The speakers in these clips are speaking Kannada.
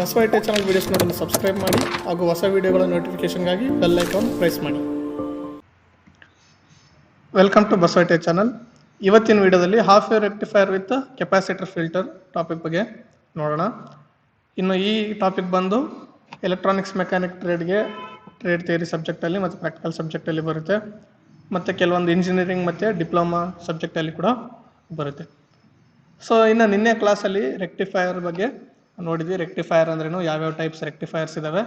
ಬಸವ ಐಟೆ ಚಾನಲ್ ವೀಡಿಯೋಸ್ ನೋಡಲು ಸಬ್ಸ್ಕ್ರೈಬ್ ಮಾಡಿ ಹಾಗೂ ಹೊಸ ವೀಡಿಯೋಗಳ ನೋಟಿಫಿಕೇಶನ್ಗಾಗಿ ಬೆಲ್ ಐಕಾನ್ ಪ್ರೆಸ್ ಮಾಡಿ. Welcome to Basava ITI channel. ಇವತ್ತಿನ ವಿಡಿಯೋದಲ್ಲಿ half wave rectifier with capacitor filter topic ಬಗ್ಗೆ ನೋಡೋಣ. ಇನ್ನು ಈ ಟಾಪಿಕ್ ಬಂದು ಎಲೆಕ್ಟ್ರಾನಿಕ್ಸ್ ಮೆಕ್ಯಾನಿಕ್ ಟ್ರೇಡ್ ಥಿಯರಿ ಸಬ್ಜೆಕ್ಟಲ್ಲಿ ಮತ್ತು ಪ್ರಾಕ್ಟಿಕಲ್ ಸಬ್ಜೆಕ್ಟಲ್ಲಿ ಬರುತ್ತೆ, ಮತ್ತು ಕೆಲವೊಂದು ಇಂಜಿನಿಯರಿಂಗ್ ಮತ್ತು ಡಿಪ್ಲೊಮಾ ಸಬ್ಜೆಕ್ಟಲ್ಲಿ ಕೂಡ ಬರುತ್ತೆ. ಸೊ ಇನ್ನು ನಿನ್ನೆ ಕ್ಲಾಸಲ್ಲಿ ರೆಕ್ಟಿಫೈಯರ್ ಬಗ್ಗೆ ನೋಡಿದ್ವಿ. ರೆಕ್ಟಿಫೈಯರ್ ಅಂದ್ರೇನು, ಯಾವ್ಯಾವ ಟೈಪ್ಸ್ ರೆಕ್ಟಿಫೈಯರ್ಸ್ ಇದ್ದಾವೆ,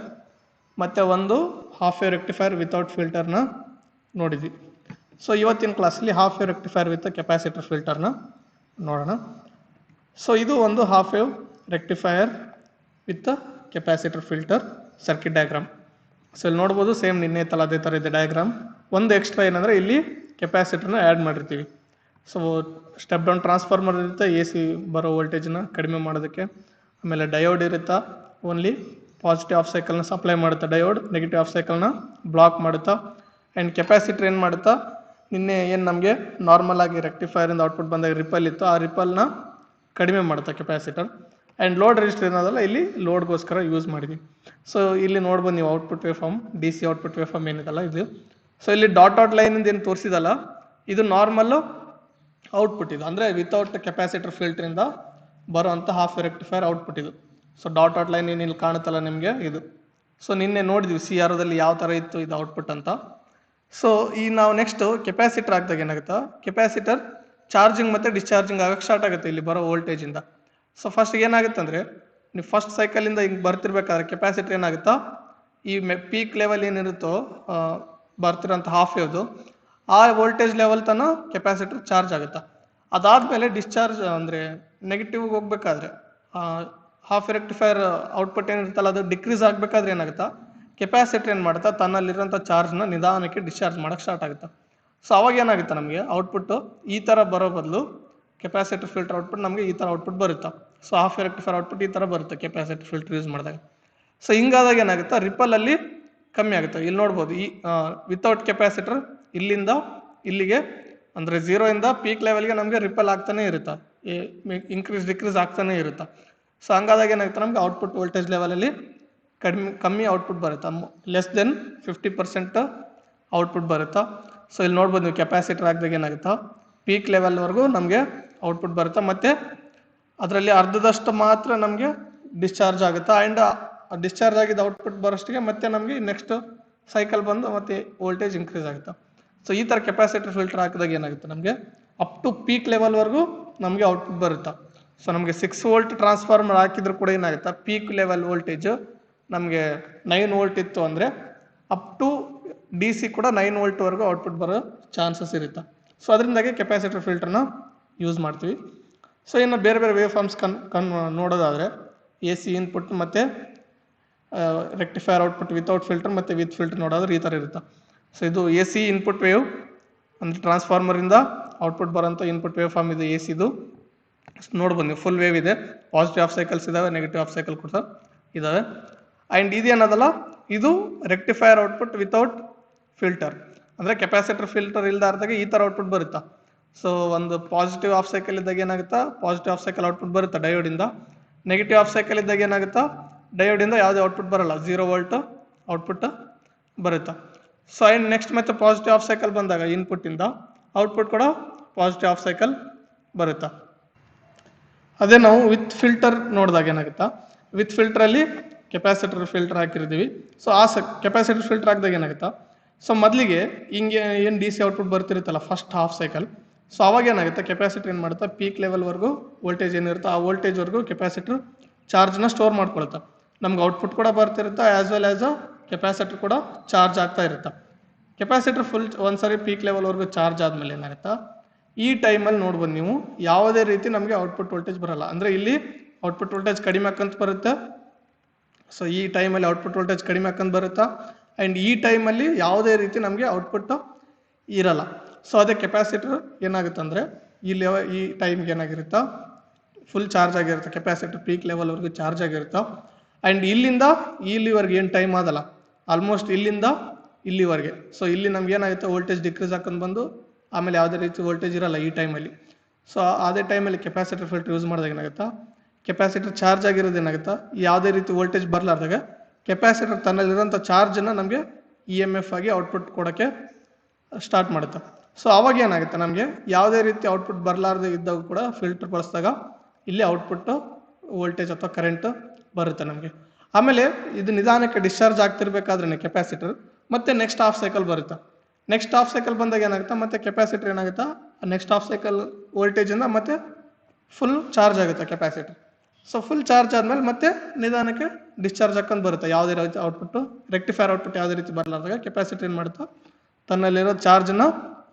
ಮತ್ತು ಒಂದು ಹಾಫ್ ವೇವ್ ರೆಕ್ಟಿಫೈಯರ್ ವಿತೌಟ್ ಫಿಲ್ಟರ್ನ ನೋಡಿದ್ವಿ. ಸೊ ಇವತ್ತಿನ ಕ್ಲಾಸಲ್ಲಿ half wave rectifier with capacitor ಫಿಲ್ಟರ್ನ ನೋಡೋಣ. ಸೊ ಇದು ಒಂದು half wave rectifier with capacitor filter circuit diagram. So ಇಲ್ಲಿ ನೋಡ್ಬೋದು, ಸೇಮ್ ನಿನ್ನೆ ತಲ ಅದೇ ಥರ ಇದೆ ಡಯಾಗ್ರಾಮ್. ಒಂದು ಎಕ್ಸ್ಟ್ರಾ ಏನಂದರೆ ಇಲ್ಲಿ ಕೆಪಾಸಿಟರ್ನ ಆ್ಯಡ್ ಮಾಡಿರ್ತೀವಿ. ಸೊ ಸ್ಟೆಪ್ ಡೌನ್ ಟ್ರಾನ್ಸ್ಫಾರ್ಮರ್ ಇರುತ್ತೆ, ಎ ಸಿ ಬರೋ ವೋಲ್ಟೇಜ್ನ ಕಡಿಮೆ ಮಾಡೋದಕ್ಕೆ. ಆಮೇಲೆ ಡಯೋಡ್ ಇರುತ್ತಾ, ಓನ್ಲಿ ಪಾಸಿಟಿವ್ ಆಫ್ ಸೈಕಲ್ನ ಸಪ್ಲೈ ಮಾಡುತ್ತಾ ಡಯೋಡ್, ನೆಗೆಟಿವ್ ಆಫ್ ಸೈಕಲ್ನ ಬ್ಲಾಕ್ ಮಾಡುತ್ತಾ. ಆ್ಯಂಡ್ ಕೆಪಾಸಿಟರ್ ಏನು ಮಾಡುತ್ತಾ, ನಿನ್ನೆ ಏನು ನಮಗೆ ನಾರ್ಮಲ್ ಆಗಿ ರೆಕ್ಟಿಫೈರಿಂದ ಔಟ್ಪುಟ್ ಬಂದಾಗ ರಿಪಲ್ ಇತ್ತು, ಆ ರಿಪಲ್ನ ಕಡಿಮೆ ಮಾಡುತ್ತಾ ಕೆಪಾಸಿಟರ್. ಆ್ಯಂಡ್ ಲೋಡ್ ರೆಜಿಸ್ಟರ್ ಏನದಲ್ಲ, ಇಲ್ಲಿ ಲೋಡ್ಗೋಸ್ಕರ ಯೂಸ್ ಮಾಡಿದ್ವಿ. ಸೊ ಇಲ್ಲಿ ನೋಡ್ಬೋದು ನೀವು output wave form, D C output wave form ಏನಿದಲ್ಲ ಇದು. ಸೊ ಇಲ್ಲಿ ಡಾಟ್ ಲೈನಿಂದ ಏನು ತೋರಿಸಿದಲ್ಲ, ಇದು ನಾರ್ಮಲ್ಲು ಔಟ್ಪುಟ್. ಇದು ಅಂದರೆ ವಿತೌಟ್ ಕೆಪಾಸಿಟರ್ ಫಿಲ್ಟ್ರಿಂದ ಬರುವಂಥ ಹಾಫ್ ರೆಕ್ಟಿಫೈರ್ ಔಟ್ಪುಟ್ ಇದು. ಸೊ ಡಾಟ್ ಲೈನ್ ಏನು ಇಲ್ಲಿ ಕಾಣುತ್ತಲ್ಲ ನಿಮಗೆ, ಇದು. ಸೊ ನಿನ್ನೆ ನೋಡಿದ್ವಿ ಸಿ ಆರ್ ದಲ್ಲಿ ಯಾವ ಥರ ಇತ್ತು ಇದು ಔಟ್ಪುಟ್ ಅಂತ. ಸೊ ಈ ನಾವು ನೆಕ್ಸ್ಟ್ ಕೆಪಾಸಿಟರ್ ಹಾಕಿದಾಗ ಏನಾಗುತ್ತಾ, ಕೆಪಾಸಿಟರ್ ಚಾರ್ಜಿಂಗ್ ಮತ್ತು ಡಿಸ್ಚಾರ್ಜಿಂಗ್ ಆಗಕ್ಕೆ ಸ್ಟಾರ್ಟ್ ಆಗುತ್ತೆ ಇಲ್ಲಿ ಬರೋ ವೋಲ್ಟೇಜಿಂದ. ಸೊ ಫಸ್ಟ್ ಏನಾಗುತ್ತೆ ಅಂದರೆ, ನೀವು ಫಸ್ಟ್ ಸೈಕಲಿಂದ ಹಿಂಗೆ ಬರ್ತಿರ್ಬೇಕಾದ್ರೆ ಕೆಪಾಸಿಟರ್ ಏನಾಗುತ್ತಾ, ಈ ಪೀಕ್ ಲೆವೆಲ್ ಏನಿರುತ್ತೋ ಬರ್ತಿರೋಂಥ ಹಾಫ್ ವೇವ್ದು, ಆ ವೋಲ್ಟೇಜ್ ಲೆವೆಲ್ ತನಕ ಕೆಪಾಸಿಟರ್ ಚಾರ್ಜ್ ಆಗುತ್ತಾ. ಅದಾದಮೇಲೆ ಡಿಸ್ಚಾರ್ಜ್ ಅಂದರೆ ನೆಗೆಟಿವ್ಗೆ ಹೋಗ್ಬೇಕಾದ್ರೆ, ಹಾಫ್ ರೆಕ್ಟಿಫೈರ್ ಔಟ್ಪುಟ್ ಏನಿರುತ್ತಲ್ಲ ಅದು ಡಿಕ್ರೀಸ್ ಆಗಬೇಕಾದ್ರೆ ಏನಾಗುತ್ತಾ, ಕೆಪಾಸಿಟರ್ ಏನು ಮಾಡುತ್ತಾ ತನ್ನಲ್ಲಿರೋಂಥ ಚಾರ್ಜ್ನ ನಿಧಾನಕ್ಕೆ ಡಿಸ್ಚಾರ್ಜ್ ಮಾಡೋಕ್ಕೆ ಸ್ಟಾರ್ಟ್ ಆಗುತ್ತೆ. ಸೊ ಅವಾಗ ಏನಾಗುತ್ತೆ, ನಮಗೆ ಔಟ್ಪುಟ್ಟು ಈ ಥರ ಬರೋ ಬದಲು ಕೆಪಾಸಿಟರ್ ಫಿಲ್ಟರ್ ಔಟ್ಪುಟ್ ನಮಗೆ ಈ ಥರ ಔಟ್ಪುಟ್ ಬರುತ್ತೆ. ಸೊ ಹಾಫ್ ರೆಕ್ಟಿಫೈರ್ ಔಟ್ಪುಟ್ ಈ ಥರ ಬರುತ್ತೆ ಕೆಪಾಸಿಟರ್ ಫಿಲ್ಟರ್ ಯೂಸ್ ಮಾಡಿದಾಗ. ಸೊ ಹಿಂಗಾದಾಗ ಏನಾಗುತ್ತೆ, ರಿಪಲಲ್ಲಿ ಕಮ್ಮಿ ಆಗುತ್ತೆ. ಇಲ್ಲಿ ನೋಡ್ಬೋದು, ಈ ವಿತೌಟ್ ಕೆಪಾಸಿಟರ್ ಇಲ್ಲಿಂದ ಇಲ್ಲಿಗೆ ಅಂದರೆ 0 ಇಂದ ಪೀಕ್ ಲೆವೆಲ್ಗೆ ನಮಗೆ ರಿಪಲ್ ಆಗ್ತಾನೆ ಇರುತ್ತೆ, ಇನ್ಕ್ರೀಸ್ ಡಿಕ್ರೀಸ್ ಆಗ್ತಾನೆ ಇರುತ್ತೆ. ಸೊ ಹಂಗಾದಾಗ ಏನಾಗುತ್ತೆ, ನಮಗೆ ಔಟ್ಪುಟ್ ವೋಲ್ಟೇಜ್ ಲೆವೆಲಲ್ಲಿ ಕಮ್ಮಿ ಔಟ್ಪುಟ್ ಬರುತ್ತೆ, ಲೆಸ್ ದೆನ್ 50% ಔಟ್ಪುಟ್ ಬರುತ್ತಾ. ಸೊ ಇಲ್ಲಿ ನೋಡ್ಬೋದು ನೀವು, ಕೆಪಾಸಿಟರ್ ಹಾಕಿದಾಗ ಏನಾಗುತ್ತಾ, ಪೀಕ್ ಲೆವೆಲ್ವರೆಗೂ ನಮಗೆ ಔಟ್ಪುಟ್ ಬರುತ್ತೆ, ಮತ್ತು ಅದರಲ್ಲಿ ಅರ್ಧದಷ್ಟು ಮಾತ್ರ ನಮಗೆ ಡಿಸ್ಚಾರ್ಜ್ ಆಗುತ್ತೆ. ಆ್ಯಂಡ್ ಡಿಸ್ಚಾರ್ಜ್ ಆಗಿದ್ದ ಔಟ್ಪುಟ್ ಬರೋಷ್ಟಿಗೆ ಮತ್ತೆ ನಮಗೆ ನೆಕ್ಸ್ಟ್ ಸೈಕಲ್ ಬಂದು ಮತ್ತೆ ವೋಲ್ಟೇಜ್ ಇನ್ಕ್ರೀಸ್ ಆಗುತ್ತೆ. ಸೊ ಈ ಥರ ಕೆಪಾಸಿಟರ್ ಫಿಲ್ಟರ್ ಹಾಕಿದಾಗ ಏನಾಗುತ್ತೆ, ನಮಗೆ ಅಪ್ ಟು ಪೀಕ್ ಲೆವೆಲ್ವರೆಗೂ ನಮಗೆ ಔಟ್ಪುಟ್ ಬರುತ್ತೆ. ಸೊ ನಮಗೆ 6 ವೋಲ್ಟ್ ಟ್ರಾನ್ಸ್ಫಾರ್ಮರ್ ಹಾಕಿದ್ರು ಕೂಡ ಏನಾಗುತ್ತೆ, ಪೀಕ್ ಲೆವೆಲ್ ವೋಲ್ಟೇಜ್ ನಮಗೆ 9 ವೋಲ್ಟ್ ಇತ್ತು ಅಂದರೆ ಅಪ್ ಟು ಡಿ ಸಿ ಕೂಡ 9 ವೋಲ್ಟ್ವರೆಗೂ ಔಟ್ಪುಟ್ ಬರೋ ಚಾನ್ಸಸ್ ಇರುತ್ತೆ. ಸೊ ಅದರಿಂದಾಗಿ ಕೆಪಾಸಿಟರ್ ಫಿಲ್ಟರ್ನ ಯೂಸ್ ಮಾಡ್ತೀವಿ. ಸೊ ಇನ್ನು ಬೇರೆ ಬೇರೆ ವೇವ್ ಫಾರ್ಮ್ಸ್ ನೋಡೋದಾದರೆ, ಎ ಸಿ ಇನ್ಪುಟ್ ಮತ್ತು ರೆಕ್ಟಿಫೈರ್ ಔಟ್ಪುಟ್ ವಿತೌಟ್ ಫಿಲ್ಟರ್ ಮತ್ತು ವಿತ್ ಫಿಲ್ಟರ್ ನೋಡೋದ್ರೆ ಈ ಥರ ಇರುತ್ತೆ. ಸೊ ಇದು ಎ ಸಿ ಇನ್ಪುಟ್ ವೇವ್ ಅಂದರೆ ಟ್ರಾನ್ಸ್ಫಾರ್ಮರಿಂದ ಔಟ್ಪುಟ್ ಬರೋಂಥ ಇನ್ಪುಟ್ ವೇವ್ ಫಾರ್ಮ್ ಇದೆ ಎ ಸಿದು. ನೋಡ್ಬೋದು ನೀವು, ಫುಲ್ ವೇವ್ ಇದೆ, ಪಾಸಿಟಿವ್ ಆಫ್ ಸೈಕಲ್ಸ್ ಇದ್ದಾವೆ, ನೆಗೆಟಿವ್ ಆಫ್ ಸೈಕಲ್ ಕೂಡ ಇದ್ದಾವೆ. ಆ್ಯಂಡ್ ಇದೇನದಲ್ಲ, ಇದು ರೆಕ್ಟಿಫೈರ್ ಔಟ್ಪುಟ್ ವಿತೌಟ್ ಫಿಲ್ಟರ್ ಅಂದರೆ ಕೆಪಾಸಿಟರ್ ಫಿಲ್ಟರ್ ಇಲ್ದಾರ್ದಾಗ ಈ ಥರ ಔಟ್ಪುಟ್ ಬರುತ್ತಾ. ಸೊ ಒಂದು ಪಾಸಿಟಿವ್ ಆಫ್ ಸೈಕಲ್ ಇದ್ದಾಗ ಏನಾಗುತ್ತಾ, ಪಾಸಿಟಿವ್ ಆಫ್ ಸೈಕಲ್ ಔಟ್ಪುಟ್ ಬರುತ್ತೆ ಡಯೋಡಿಂದ. ನೆಗೆಟಿವ್ ಆಫ್ ಸೈಕಲ್ ಇದ್ದಾಗ ಏನಾಗುತ್ತಾ, ಡಯೋಡಿಂದ ಯಾವುದೇ ಔಟ್ಪುಟ್ ಬರಲ್ಲ, 0 ವೋಲ್ಟ್ ಔಟ್ಪುಟ್ ಬರುತ್ತೆ. ಸೊ ಆ್ಯಂಡ್ ನೆಕ್ಸ್ಟ್ ಮತ್ತೆ ಪಾಸಿಟಿವ್ ಆಫ್ ಸೈಕಲ್ ಬಂದಾಗ ಇನ್ಪುಟ್ಟಿಂದ ಔಟ್ಪುಟ್ ಕೂಡ ಪಾಸಿಟಿವ್ ಆಫ್ ಸೈಕಲ್ ಬರುತ್ತಾ. ಅದೇ ನಾವು ವಿತ್ ಫಿಲ್ಟರ್ ನೋಡಿದಾಗ ಏನಾಗುತ್ತಾ, ವಿತ್ ಫಿಲ್ಟ್ರಲ್ಲಿ ಕೆಪಾಸಿಟರ್ ಫಿಲ್ಟರ್ ಹಾಕಿರ್ತೀವಿ. ಸೊ ಆ ಕೆಪಾಸಿಟರ್ ಫಿಲ್ಟರ್ ಹಾಕಿದಾಗ ಏನಾಗುತ್ತಾ, ಸೊ ಮೊದಲಿಗೆ ಹಿಂಗೆ ಏನು ಡಿ ಸಿ ಔಟ್ಪುಟ್ ಬರ್ತಿರುತ್ತಲ್ಲ ಫಸ್ಟ್ ಹಾಫ್ ಸೈಕಲ್, ಸೊ ಅವಾಗ ಏನಾಗುತ್ತೆ, ಕೆಪಾಸಿಟರ್ ಏನು ಮಾಡುತ್ತಾ, ಪೀಕ್ ಲೆವೆಲ್ವರೆಗೂ ವೋಲ್ಟೇಜ್ ಏನಿರುತ್ತೆ ಆ ವೋಲ್ಟೇಜ್ವರೆಗೂ ಕೆಪಾಸಿಟರ್ ಚಾರ್ಜ್ನ ಸ್ಟೋರ್ ಮಾಡ್ಕೊಳುತ್ತೆ. ನಮ್ಗೆ ಔಟ್ಪುಟ್ ಕೂಡ ಬರ್ತಿರುತ್ತೆ, ಆ್ಯಸ್ ವೆಲ್ ಆ್ಯಸ್ ಕೆಪಾಸಿಟರ್ ಕೂಡ ಚಾರ್ಜ್ ಆಗ್ತಾ ಇರುತ್ತೆ. ಕೆಪಾಸಿಟರ್ ಫುಲ್ ಒಂದ್ಸರಿ ಪೀಕ್ ಲೆವೆಲ್ವರೆಗೂ ಚಾರ್ಜ್ ಆದಮೇಲೆ ಏನಾಗುತ್ತಾ, ಈ ಟೈಮಲ್ಲಿ ನೋಡ್ಬೋದು ನೀವು, ಯಾವುದೇ ರೀತಿ ನಮಗೆ ಔಟ್ಪುಟ್ ವೋಲ್ಟೇಜ್ ಬರಲ್ಲ. ಅಂದರೆ ಇಲ್ಲಿ ಔಟ್ಪುಟ್ ವೋಲ್ಟೇಜ್ ಕಡಿಮೆ ಹಾಕಂತ ಬರುತ್ತೆ. ಸೊ ಈ ಟೈಮಲ್ಲಿ ಔಟ್ಪುಟ್ ವೋಲ್ಟೇಜ್ ಕಡಿಮೆ ಹಾಕಂತ ಬರುತ್ತಾ. ಆ್ಯಂಡ್ ಈ ಟೈಮಲ್ಲಿ ಯಾವುದೇ ರೀತಿ ನಮಗೆ ಔಟ್ಪುಟ್ ಇರಲ್ಲ. ಸೊ ಅದೇ ಕೆಪಾಸಿಟರ್ ಏನಾಗುತ್ತೆ ಅಂದರೆ, ಈ ಟೈಮ್ಗೆ ಏನಾಗಿರುತ್ತಾ, ಫುಲ್ ಚಾರ್ಜ್ ಆಗಿರುತ್ತೆ, ಕೆಪಾಸಿಟರ್ ಪೀಕ್ ಲೆವೆಲ್ವರೆಗೂ ಚಾರ್ಜ್ ಆಗಿರುತ್ತಾ. ಆ್ಯಂಡ್ ಇಲ್ಲಿಂದ ಇಲ್ಲಿವರೆಗೆ ಏನು ಟೈಮ್ ಆದಲ್ಲ, ಆಲ್ಮೋಸ್ಟ್ ಇಲ್ಲಿಂದ ಇಲ್ಲಿವರೆಗೆ. ಸೊ ಇಲ್ಲಿ ನಮ್ಗೆ ಏನಾಗುತ್ತೆ, ವೋಲ್ಟೇಜ್ ಡಿಕ್ರೀಸ್ ಹಾಕೊಂಡು ಬಂದು ಆಮೇಲೆ ಯಾವುದೇ ರೀತಿ ವೋಲ್ಟೇಜ್ ಇರಲ್ಲ ಈ ಟೈಮಲ್ಲಿ. ಸೊ ಅದೇ ಟೈಮಲ್ಲಿ ಕೆಪಾಸಿಟರ್ ಫಿಲ್ಟರ್ ಯೂಸ್ ಮಾಡಿದಾಗ ಏನಾಗುತ್ತಾ, ಕೆಪಾಸಿಟರ್ ಚಾರ್ಜ್ ಆಗಿರೋದು ಏನಾಗುತ್ತಾ, ಯಾವುದೇ ರೀತಿ ವೋಲ್ಟೇಜ್ ಬರಲಾರ್ದಾಗ ಕೆಪಾಸಿಟರ್ ತನ್ನಲ್ಲಿರೋಂಥ ಚಾರ್ಜನ್ನು ನಮಗೆ ಇ ಎಮ್ ಎಫ್ ಆಗಿ ಔಟ್ಪುಟ್ ಕೊಡೋಕ್ಕೆ ಸ್ಟಾರ್ಟ್ ಮಾಡುತ್ತೆ. ಸೊ ಅವಾಗ ಏನಾಗುತ್ತೆ, ನಮಗೆ ಯಾವುದೇ ರೀತಿ ಔಟ್ಪುಟ್ ಬರಲಾರ್ದೆ ಇದ್ದಾಗ ಕೂಡ ಫಿಲ್ಟರ್ ಬಳಸಿದಾಗ ಇಲ್ಲಿ ಔಟ್ಪುಟ್ ವೋಲ್ಟೇಜ್ ಅಥವಾ ಕರೆಂಟ್ ಬರುತ್ತೆ ನಮಗೆ. ಆಮೇಲೆ ಇದು ನಿಧಾನಕ್ಕೆ ಡಿಸ್ಚಾರ್ಜ್ ಆಗ್ತಿರ್ಬೇಕಾದ್ರೆ ಕೆಪಾಸಿಟರ್ ಮತ್ತೆ ನೆಕ್ಸ್ಟ್ ಹಾಫ್ ಸೈಕಲ್ ಬರುತ್ತೆ. ನೆಕ್ಸ್ಟ್ ಹಾಫ್ ಸೈಕಲ್ ಬಂದಾಗ ಏನಾಗುತ್ತೆ, ಮತ್ತೆ ಕೆಪಾಸಿಟರ್ ಏನಾಗುತ್ತಾ ನೆಕ್ಸ್ಟ್ ಹಾಫ್ ಸೈಕಲ್ ವೋಲ್ಟೇಜಿಂದ ಮತ್ತೆ ಫುಲ್ ಚಾರ್ಜ್ ಆಗುತ್ತೆ ಕೆಪಾಸಿಟರ್. ಸೊ ಫುಲ್ ಚಾರ್ಜ್ ಆದಮೇಲೆ ಮತ್ತೆ ನಿಧಾನಕ್ಕೆ ಡಿಸ್ಚಾರ್ಜ್ ಹಾಕೊಂಡು ಬರುತ್ತೆ. ಯಾವುದೇ ರೀತಿ ಔಟ್ಪುಟ್ ರೆಕ್ಟಿಫೈರ್ ಔಟ್ಪುಟ್ ಯಾವುದೇ ರೀತಿ ಬರಲಾರ್ದಾಗ ಕೆಪಾಸಿಟರ್ ಏನು ಮಾಡುತ್ತಾ ತನ್ನಲ್ಲಿರೋ ಚಾರ್ಜನ್ನು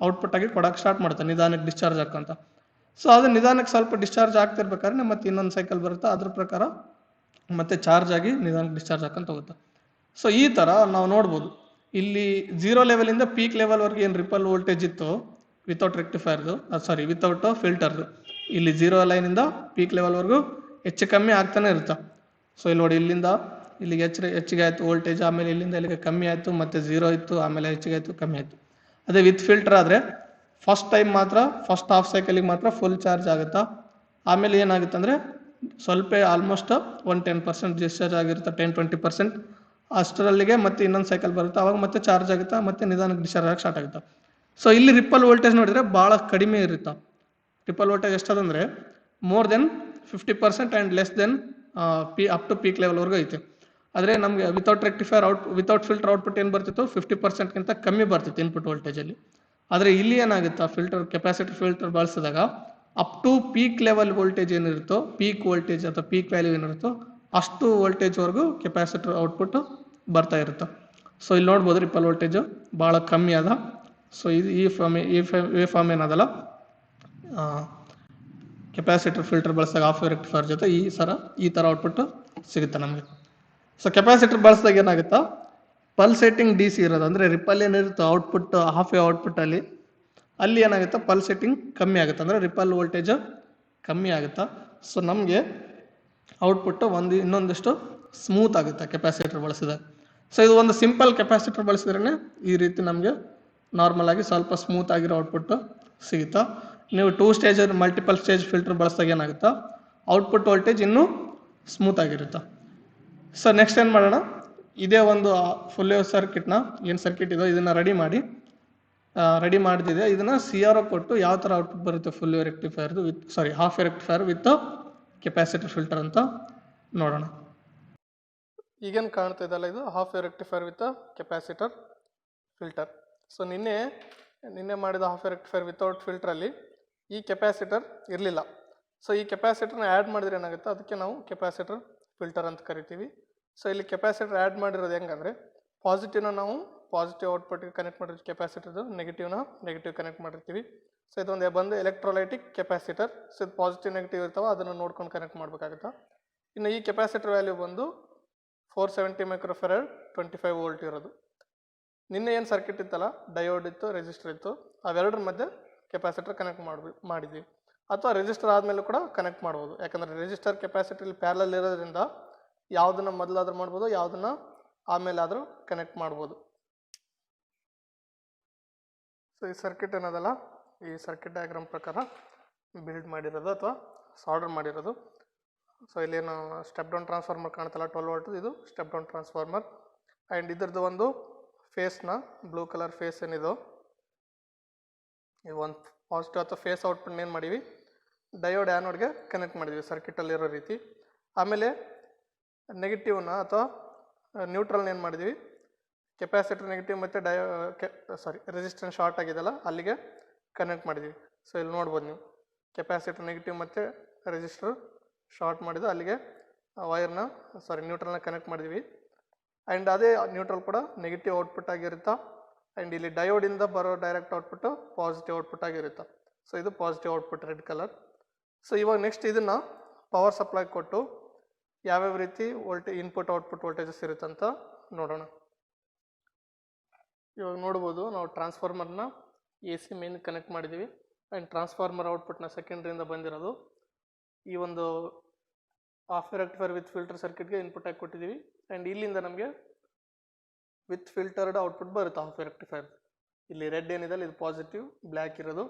ಔಟ್ಪುಟ್ ಆಗಿ ಕೊಡೋಕೆ ಸ್ಟಾರ್ಟ್ ಮಾಡುತ್ತೆ ನಿಧಾನಕ್ಕೆ ಡಿಸ್ಚಾರ್ಜ್ ಹಾಕಂತ. ಸೊ ಅದು ನಿಧಾನಕ್ಕೆ ಸ್ವಲ್ಪ ಡಿಸ್ಚಾರ್ಜ್ ಆಗ್ತಿರ್ಬೇಕಾದ್ರೆ ಮತ್ತೆ ಇನ್ನೊಂದು ಸೈಕಲ್ ಬರುತ್ತೆ, ಅದ್ರ ಪ್ರಕಾರ ಮತ್ತೆ ಚಾರ್ಜ್ ಆಗಿ ನಿಧಾನಕ್ಕೆ ಡಿಸ್ಚಾರ್ಜ್ ಹಾಕೊಂತ ಹೋಗುತ್ತೆ. ಸೊ ಈ ಥರ ನಾವು ನೋಡ್ಬೋದು. ಇಲ್ಲಿ 0 ಲೆವೆಲಿಂದ ಪೀಕ್ ಲೆವೆಲ್ವರೆಗೆ ಏನು ರಿಪಲ್ ವೋಲ್ಟೇಜ್ ಇತ್ತು ವಿತೌಟ್ ರೆಕ್ಟಿಫೈರ್ದು ವಿತೌಟ್ ಫಿಲ್ಟರ್ದು, ಇಲ್ಲಿ 0 ಲೈನಿಂದ ಪೀಕ್ ಲೆವೆಲ್ವರೆಗೂ ಹೆಚ್ಚು ಕಮ್ಮಿ ಆಗ್ತಾನೆ ಇರುತ್ತೆ. ಸೊ ಇಲ್ಲಿ ನೋಡಿ, ಇಲ್ಲಿಂದ ಇಲ್ಲಿಗೆ ಹೆಚ್ಚಿಗೆ ಆಯಿತು ವೋಲ್ಟೇಜ್, ಆಮೇಲೆ ಇಲ್ಲಿಂದ ಇಲ್ಲಿಗೆ ಕಮ್ಮಿ ಆಯಿತು, ಮತ್ತೆ 0 ಇತ್ತು, ಆಮೇಲೆ ಹೆಚ್ಚಿಗೆ ಆಯಿತು, ಕಮ್ಮಿ ಆಯಿತು. ಅದೇ ವಿತ್ ಫಿಲ್ಟರ್ ಆದರೆ ಫಸ್ಟ್ ಟೈಮ್ ಮಾತ್ರ ಫಸ್ಟ್ ಹಾಫ್ ಸೈಕಲಿಗೆ ಮಾತ್ರ ಫುಲ್ ಚಾರ್ಜ್ ಆಗುತ್ತಾ, ಆಮೇಲೆ ಏನಾಗುತ್ತೆ ಅಂದರೆ ಸ್ವಲ್ಪ ಆಲ್ಮೋಸ್ಟ್ 10% ಡಿಸ್ಚಾರ್ಜ್ ಆಗಿರುತ್ತೆ, 10-20% ಅಷ್ಟರಲ್ಲಿಗೆ ಮತ್ತೆ ಇನ್ನೊಂದು ಸೈಕಲ್ ಬರುತ್ತೆ, ಅವಾಗ ಮತ್ತೆ ಚಾರ್ಜ್ ಆಗುತ್ತಾ, ಮತ್ತೆ ನಿಧಾನಕ್ಕೆ ಡಿಸ್ಚಾರ್ಜ್ ಆಗಿ ಸ್ಟಾರ್ಟ್ ಆಗುತ್ತೆ. ಸೊ ಇಲ್ಲಿ ರಿಪಲ್ ವೋಲ್ಟೇಜ್ ನೋಡಿದರೆ ಭಾಳ ಕಡಿಮೆ ಇರುತ್ತೆ. ರಿಪಲ್ ವೋಲ್ಟೇಜ್ ಎಷ್ಟದಂದರೆ more than 50% and less than up to peak ಲೆವೆಲ್ವರೆಗೂ ಐತೆ. ಆದರೆ ನಮಗೆ without rectifier without filter output ಏನು ಬರ್ತಿತ್ತು 50%ಗಿಂತ ಕಮ್ಮಿ ಬರ್ತಿತ್ತು ಇನ್ಪುಟ್ ವೋಲ್ಟೇಜಲ್ಲಿ. ಆದರೆ ಇಲ್ಲಿ ಏನಾಗುತ್ತಾ ಕೆಪಾಸಿಟರ್ ಫಿಲ್ಟರ್ ಬಳಸಿದಾಗ up to peak level voltage ಏನಿರುತ್ತೋ, ಪೀಕ್ ವೋಲ್ಟೇಜ್ ಅಥವಾ ಪೀಕ್ ವ್ಯಾಲ್ಯೂ ಏನಿರುತ್ತೋ ಅಷ್ಟು ವೋಲ್ಟೇಜ್ವರೆಗೂ ಕೆಪಾಸಿಟರ್ ಔಟ್ಪುಟ್ ಬರ್ತಾ ಇರುತ್ತೆ. ಸೊ ಇಲ್ಲಿ ನೋಡ್ಬೋದು ರಿಪಲ್ ವೋಲ್ಟೇಜು ಭಾಳ ಕಮ್ಮಿ ಅದ. ಸೊ ಇದು ಈ ಫಾರ್ಮ್ ಏನದಲ್ಲ ಕೆಪಾಸಿಟರ್ ಫಿಲ್ಟರ್ ಬಳಸಿದಾಗ ಹಾಫ್ ವೇವ್ ರೆಕ್ಟಿಫೈರ್ ಜೊತೆ ಈ ಥರ ಔಟ್ಪುಟ್ ಸಿಗುತ್ತೆ ನಮಗೆ. ಸೊ ಕೆಪಾಸಿಟರ್ ಬಳಸಿದಾಗ ಏನಾಗುತ್ತಾ, ಪಲ್ಸೇಟಿಂಗ್ ಡಿ ಸಿ ಇರೋದು ಅಂದರೆ ರಿಪಲ್ ಏನಿರುತ್ತೋ ಔಟ್ಪುಟ್ ಹಾಫ್ ವೇವ್ ಔಟ್ಪುಟ್ಟಲ್ಲಿ ಅಲ್ಲಿ ಏನಾಗುತ್ತೆ ಪಲ್ಸೇಟಿಂಗ್ ಕಮ್ಮಿ ಆಗುತ್ತೆ, ಅಂದರೆ ರಿಪಲ್ ವೋಲ್ಟೇಜ್ ಕಮ್ಮಿ ಆಗುತ್ತಾ. ಸೊ ನಮಗೆ ಔಟ್ಪುಟ್ಟು ಇನ್ನೊಂದಿಷ್ಟು ಸ್ಮೂತ್ ಆಗುತ್ತೆ ಕೆಪಾಸಿಟರ್ ಬಳಸಿದಾಗ. ಸೊ ಇದು ಒಂದು ಸಿಂಪಲ್ ಕೆಪಾಸಿಟರ್ ಬಳಸಿದ್ರೇ ಈ ರೀತಿ ನಮಗೆ ನಾರ್ಮಲ್ ಆಗಿ ಸ್ವಲ್ಪ ಸ್ಮೂತ್ ಆಗಿರೋ ಔಟ್ಪುಟ್ಟು ಸಿಗುತ್ತಾ. ನೀವು 2 ಸ್ಟೇಜ್ ಮಲ್ಟಿಪಲ್ ಸ್ಟೇಜ್ ಫಿಲ್ಟರ್ ಬಳಸಿದಾಗ ಏನಾಗುತ್ತಾ ಔಟ್ಪುಟ್ ವೋಲ್ಟೇಜ್ ಇನ್ನೂ ಸ್ಮೂತ್ ಆಗಿರುತ್ತೆ. ಸೊ ನೆಕ್ಸ್ಟ್ ಏನು ಮಾಡೋಣ, ಇದೇ ಒಂದು ಫುಲ್ ವೇವ್ ಸರ್ಕಿಟ್ನ ಏನು ಸರ್ಕಿಟ್ ಇದೋ ಇದನ್ನು ರೆಡಿ ಮಾಡಿದಿದೆ, ಇದನ್ನು CRO ಕೊಟ್ಟು ಯಾವ ಥರ ಔಟ್ಪುಟ್ ಬರುತ್ತೆ ಫುಲ್ ವೇವ್ ರೆಕ್ಟಿಫೈರ್ದು half wave rectifier with capacitor filter ಅಂತ ನೋಡೋಣ. ಈಗೇನು ಕಾಣ್ತಾ ಇದಲ್ಲ, ಇದು half wave rectifier with capacitor filter. So ನಿನ್ನೆ ಮಾಡಿದ ಹಾಫ್ ವೇವ್ ರೆಕ್ಟಿಫೈರ್ ವಿತೌಟ್ ಫಿಲ್ಟ್ರಲ್ಲಿ ಈ ಕೆಪಾಸಿಟರ್ ಇರಲಿಲ್ಲ. ಸೊ ಈ ಕೆಪಾಸಿಟರ್ನ ಆ್ಯಡ್ ಮಾಡಿದ್ರೆ ಏನಾಗುತ್ತೆ, ಅದಕ್ಕೆ ನಾವು ಕೆಪಾಸಿಟರ್ ಫಿಲ್ಟರ್ ಅಂತ ಕರಿತೀವಿ. ಸೊ ಇಲ್ಲಿ ಕೆಪಾಸಿಟರ್ ಆ್ಯಡ್ ಮಾಡಿರೋದು ಹೆಂಗಂದರೆ ಪಾಸಿಟಿವ್ನ ನಾವು ಪಾಸಿಟಿವ್ ಔಟ್ಪುಟ್ಗೆ ಕನೆಕ್ಟ್ ಮಾಡಿರ್ತೀವಿ, ಕೆಪಾಸಿಟರ್ದು ನೆಗೆಟಿವ್ ಕನೆಕ್ಟ್ ಮಾಡಿರ್ತೀವಿ. ಸೊ ಇದೊಂದು ಬಂದು ಎಲೆಕ್ಟ್ರೋಲೈಟಿಕ್ ಕೆಪಾಸಿಟರ್. ಸೊ ಇದು ಪಾಸಿಟಿವ್ ನೆಗೆಟಿವ್ ಇರ್ತಾವೆ, ಅದನ್ನು ನೋಡ್ಕೊಂಡು ಕನೆಕ್ಟ್ ಮಾಡಬೇಕಾಗುತ್ತೆ. ಇನ್ನು ಈ ಕೆಪಾಸಿಟರ್ ವ್ಯಾಲ್ಯೂ ಬಂದು 470 ಮೈಕ್ರೋಫೆರಡ್ 25 ವೋಲ್ಟ್ ಇರೋದು. ನಿನ್ನೆ ಏನು ಸರ್ಕಿಟ್ ಇತ್ತಲ್ಲ, ಡಯೋಡ್ ಇತ್ತು, ರೆಸಿಸ್ಟರ್ ಇತ್ತು, ಅವೆರಡರ ಮಧ್ಯೆ ಕೆಪಾಸಿಟರ್ ಕನೆಕ್ಟ್ ಮಾಡಿದ್ವಿ. ಅಥವಾ ರೆಸಿಸ್ಟರ್ ಆದಮೇಲೆ ಕೂಡ ಕನೆಕ್ಟ್ ಮಾಡ್ಬೋದು, ಯಾಕಂದರೆ ರೆಸಿಸ್ಟರ್ ಕೆಪಾಸಿಟರ್ ಪ್ಯಾರಲಲ್ ಇರೋದ್ರಿಂದ ಯಾವುದನ್ನು ಮೊದಲಾದ್ರೂ ಮಾಡ್ಬೋದು, ಯಾವುದನ್ನು ಆಮೇಲೆ ಆದರೂ ಕನೆಕ್ಟ್ ಮಾಡ್ಬೋದು. ಸೊ ಈ ಸರ್ಕಿಟ್ ಏನದಲ್ಲ, ಈ ಸರ್ಕಿಟ್ ಡಯಾಗ್ರಾಮ್ ಪ್ರಕಾರ ಬಿಲ್ಡ್ ಮಾಡಿರೋದು ಅಥವಾ ಸಾಲ್ಡರ್ ಮಾಡಿರೋದು. ಸೊ ಇಲ್ಲೇನು ಸ್ಟೆಪ್ ಡೌನ್ ಟ್ರಾನ್ಸ್ಫಾರ್ಮರ್ ಕಾಣ್ತಲ್ಲ 12 ವೋಲ್ಟ್, ಇದು ಸ್ಟೆಪ್ ಡೌನ್ ಟ್ರಾನ್ಸ್ಫಾರ್ಮರ್. ಆ್ಯಂಡ್ ಇದ್ರದ್ದು ಒಂದು ಫೇಸ್ನ ಬ್ಲೂ ಕಲರ್ ಫೇಸ್ ಏನಿದು, ಇದು ಒಂದು ಪಾಸಿಟಿವ್ ಅಥವಾ ಫೇಸ್ ಔಟ್ಪುಟ್ ಏನು ಮಾಡೀವಿ ಡಯೋಡ್ ಆ್ಯನೋಡ್ಗೆ ಕನೆಕ್ಟ್ ಮಾಡಿದ್ವಿ ಸರ್ಕಿಟಲ್ಲಿರೋ ರೀತಿ. ಆಮೇಲೆ ನೆಗೆಟಿವ್ನ ಅಥವಾ ನ್ಯೂಟ್ರಲ್ನ ಏನು ಮಾಡಿದ್ವಿ ಕೆಪಾಸಿಟರ್ ನೆಗೆಟಿವ್ ಮತ್ತು ರೆಸಿಸ್ಟೆನ್ಸ್ ಶಾರ್ಟ್ ಆಗಿದೆಲ್ಲ ಅಲ್ಲಿಗೆ ಕನೆಕ್ಟ್ ಮಾಡಿದ್ವಿ. ಸೊ ಇಲ್ಲಿ ನೋಡ್ಬೋದು ನೀವು ಕೆಪಾಸಿಟರ್ ನೆಗೆಟಿವ್ ಮತ್ತು ರೆಸಿಸ್ಟರ್ ಶಾರ್ಟ್ ಮಾಡಿದ್ದು ಅಲ್ಲಿಗೆ ನ್ಯೂಟ್ರಲ್ನ ಕನೆಕ್ಟ್ ಮಾಡಿದ್ವಿ. ಆ್ಯಂಡ್ ಅದೇ ನ್ಯೂಟ್ರಲ್ ಕೂಡ ನೆಗೆಟಿವ್ ಔಟ್ಪುಟ್ ಆಗಿರುತ್ತಾ. ಆ್ಯಂಡ್ ಇಲ್ಲಿ ಡಯೋಡಿಂದ ಬರೋ ಡೈರೆಕ್ಟ್ ಔಟ್ಪುಟ್ಟು ಪಾಸಿಟಿವ್ ಔಟ್ಪುಟ್ ಆಗಿರುತ್ತೆ. ಸೊ ಇದು positive output red colour. So ಇವಾಗ ನೆಕ್ಸ್ಟ್ ಇದನ್ನು ಪವರ್ ಸಪ್ಲೈ ಕೊಟ್ಟು ಯಾವ್ಯಾವ ರೀತಿ ಇನ್ಪುಟ್ ಔಟ್ಪುಟ್ ವೋಲ್ಟೇಜಸ್ ಇರುತ್ತೆ ಅಂತ ನೋಡೋಣ. ಇವಾಗ ನೋಡ್ಬೋದು ನಾವು ಟ್ರಾನ್ಸ್ಫಾರ್ಮರ್ನ AC ಮೇನ್ ಕನೆಕ್ಟ್ ಮಾಡಿದ್ದೀವಿ. ಆ್ಯಂಡ್ ಟ್ರಾನ್ಸ್ಫಾರ್ಮರ್ ಔಟ್ಪುಟ್ನ ಸೆಕೆಂಡ್ರಿಯಿಂದ ಬಂದಿರೋದು ಈ ಒಂದು half wave rectifier with filter ಸರ್ಕಿಟ್ಗೆ ಇನ್ಪುಟ್ ಆಗಿ ಕೊಟ್ಟಿದ್ದೀವಿ. ಆ್ಯಂಡ್ ಇಲ್ಲಿಂದ ನಮಗೆ ವಿತ್ ಫಿಲ್ಟರ್ಡ್ ಔಟ್ಪುಟ್ ಬರುತ್ತೆ ಹಾಫ್ ವೇವ್ ರೆಕ್ಟಿಫೈರ್. ಇಲ್ಲಿ ರೆಡ್ ಏನಿದೆ ಇದು ಪಾಸಿಟಿವ್, ಬ್ಲ್ಯಾಕ್ ಇರೋದು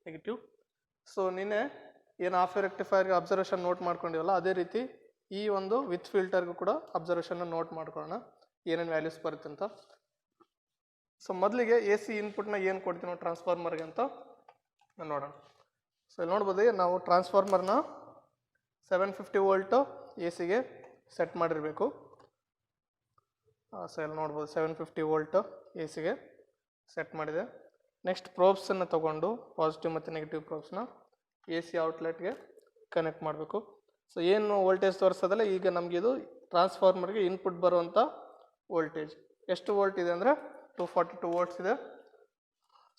ನೆಗೆಟಿವ್. ಸೊ ನಿನ್ನೆ ಏನು ಹಾಫ್ ವೇವ್ ರೆಕ್ಟಿಫೈರ್ಗೆ ಅಬ್ಸರ್ವೇಷನ್ ನೋಟ್ ಮಾಡ್ಕೊಂಡಿವಲ್ಲ ಅದೇ ರೀತಿ ಈ ಒಂದು ವಿತ್ ಫಿಲ್ಟರ್ಗೂ ಕೂಡ ಅಬ್ಸರ್ವೇಷನ್ನ ನೋಟ್ ಮಾಡ್ಕೊಳ್ಳೋಣ ಏನೇನು ವ್ಯಾಲ್ಯೂಸ್ ಬರುತ್ತೆ ಅಂತ. ಸೊ ಮೊದಲಿಗೆ ಎ ಸಿ ಇನ್ಪುಟ್ನ ಏನು ಕೊಡ್ತೀವಿ ನಾವು ಟ್ರಾನ್ಸ್ಫಾರ್ಮರ್ಗೆ ಅಂತ ನೋಡೋಣ. ಸೊ ಇಲ್ಲಿ ನೋಡ್ಬೋದು ನಾವು ಟ್ರಾನ್ಸ್ಫಾರ್ಮರ್ನ 750 ವೋಲ್ಟು ಎ ಸಿಗೆ ಸೆಟ್ ಮಾಡಿರಬೇಕು. ಸೊ ಇಲ್ಲಿ ನೋಡ್ಬೋದು 750 ವೋಲ್ಟು ಎ ಸಿಗೆ ಸೆಟ್ ಮಾಡಿದೆ. ನೆಕ್ಸ್ಟ್ ಪ್ರೋಬ್ಸನ್ನು ತೊಗೊಂಡು ಪಾಸಿಟಿವ್ ಮತ್ತು ನೆಗೆಟಿವ್ ಪ್ರೋಬ್ಸ್ನ ಎ ಸಿ ಔಟ್ಲೆಟ್ಗೆ ಕನೆಕ್ಟ್ ಮಾಡಬೇಕು. ಸೊ ಏನು ವೋಲ್ಟೇಜ್ ತೋರಿಸೋದಲ್ಲ, ಈಗ ನಮಗೆ ಇದು ಟ್ರಾನ್ಸ್ಫಾರ್ಮರ್ಗೆ ಇನ್ಪುಟ್ ಬರುವಂಥ ವೋಲ್ಟೇಜ್ ಎಷ್ಟು ವೋಲ್ಟ್ ಇದೆ ಅಂದರೆ 242 ವೋಲ್ಟ್ಸ್ ಇದೆ.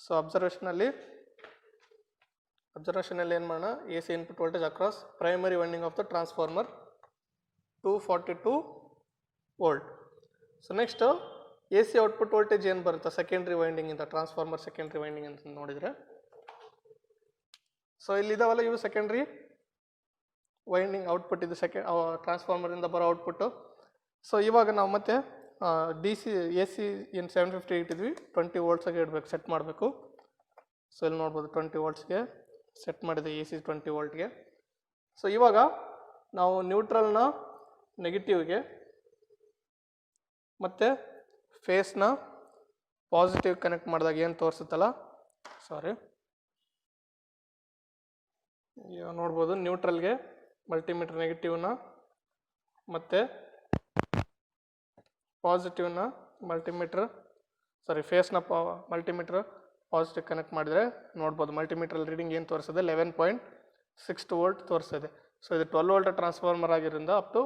ಸೊ ಅಬ್ಸರ್ವೇಷನಲ್ಲಿ ಏನು ಮಾಡೋಣ, A C input voltage across primary winding of the transformer 242 volt. So next A C output voltage ಏನು ಬರುತ್ತೆ ಸೆಕೆಂಡ್ರಿ ವೈಂಡಿಂಗಿಂದ, ಟ್ರಾನ್ಸ್ಫಾರ್ಮರ್ ಸೆಕೆಂಡ್ರಿ ವೈಂಡಿಂಗ್ ಅಂತ ನೋಡಿದರೆ, ಸೊ ಇಲ್ಲಿದ್ದಾವಲ್ಲ ಇವು ಸೆಕೆಂಡ್ರಿ ವೈಂಡಿಂಗ್ ಔಟ್ಪುಟ್ ಇದು ಟ್ರಾನ್ಸ್ಫಾರ್ಮರಿಂದ ಬರೋ ಔಟ್ಪುಟ್ಟು. ಸೊ ಇವಾಗ ನಾವು ಮತ್ತೆ ಡಿ ಸಿ ಎ ಸಿ ಏನು 750 ಇಟ್ಟಿದ್ವಿ 20 ವೋಲ್ಟ್ಸಾಗೆ ಇಡಬೇಕು, ಸೆಟ್ ಮಾಡಬೇಕು. ಸೊ ಇಲ್ಲಿ ನೋಡ್ಬೋದು 20 ವೋಲ್ಟ್ಸ್ಗೆ ಸೆಟ್ ಮಾಡಿದೆ ಎ ಸಿ 20 ವೋಲ್ಟ್ಗೆ. ಸೊ ಇವಾಗ ನಾವು ನ್ಯೂಟ್ರಲ್ನ ನೆಗೆಟಿವ್ಗೆ ಮತ್ತು ಫೇಸ್ನ ಪಾಸಿಟಿವ್ ಕನೆಕ್ಟ್ ಮಾಡಿದಾಗ ಏನು ತೋರಿಸುತ್ತಲ್ಲ, ಇವಾಗ ನೋಡ್ಬೋದು ನ್ಯೂಟ್ರಲ್ಗೆ ಮಲ್ಟಿಮೀಟರ್ ನೆಗೆಟಿವ್ನ ಮತ್ತು ಪಾಸಿಟಿವ್ನ ಫೇಸ್ನ ಮಲ್ಟಿಮೀಟ್ರ್ ಪಾಸಿಟಿವ್ ಕನೆಕ್ಟ್ ಮಾಡಿದರೆ ನೋಡ್ಬೋದು ಮಲ್ಟಿಮೀಟ್ರಲ್ಲಿ ರೀಡಿಂಗ್ ಏನು ತೋರಿಸಿದೆ 11.62 ವೋಲ್ಟ್ ತೋರಿಸಿದೆ. ಸೊ ಇದು 12 ವೋಲ್ಟ್ ಟ್ರಾನ್ಸ್ಫಾರ್ಮರ್ ಆಗಿರೋದ್ರಿಂದ ಅಪ್ ಟು